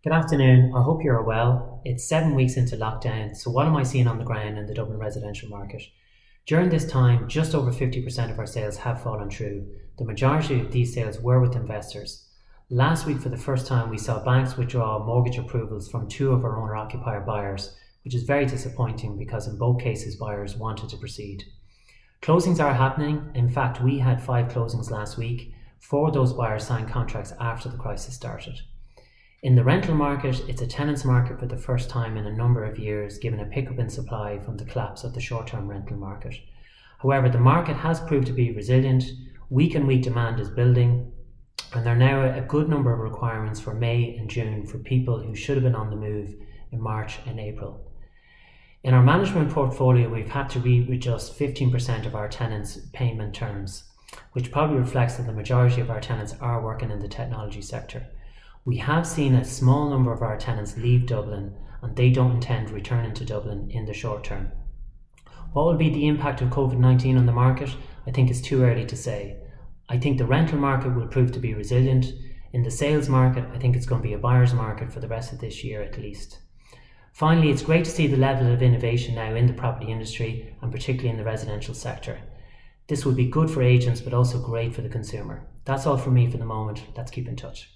Good afternoon. I hope you're well. It's 7 weeks into lockdown, so what am I seeing on the ground in the Dublin residential market? During this time, just over 50% of our sales have fallen through. The majority of these sales were with investors. Last week, for the first time, we saw banks withdraw mortgage approvals from two of our owner-occupier buyers, which is very disappointing because in both cases, buyers wanted to proceed. Closings are happening. In fact, we had 5 closings last week. 4 of those buyers signed contracts after the crisis started. In the rental market, it's a tenant's market for the first time in a number of years, given a pickup in supply from the collapse of the short-term rental market. However, the market has proved to be resilient. Week-on-week demand is building, and there are now a good number of requirements for May and June for people who should have been on the move in March and April. In our management portfolio, we've had to readjust 15% of our tenants' payment terms, which probably reflects that the majority of our tenants are working in the technology sector. We have seen a small number of our tenants leave Dublin, and they don't intend returning to Dublin in the short term. What will be the impact of COVID-19 on the market? I think it's too early to say. I think the rental market will prove to be resilient. In the sales market, I think it's going to be a buyer's market for the rest of this year at least. Finally, it's great to see the level of innovation now in the property industry, and particularly in the residential sector. This will be good for agents, but also great for the consumer. That's all from me for the moment. Let's keep in touch.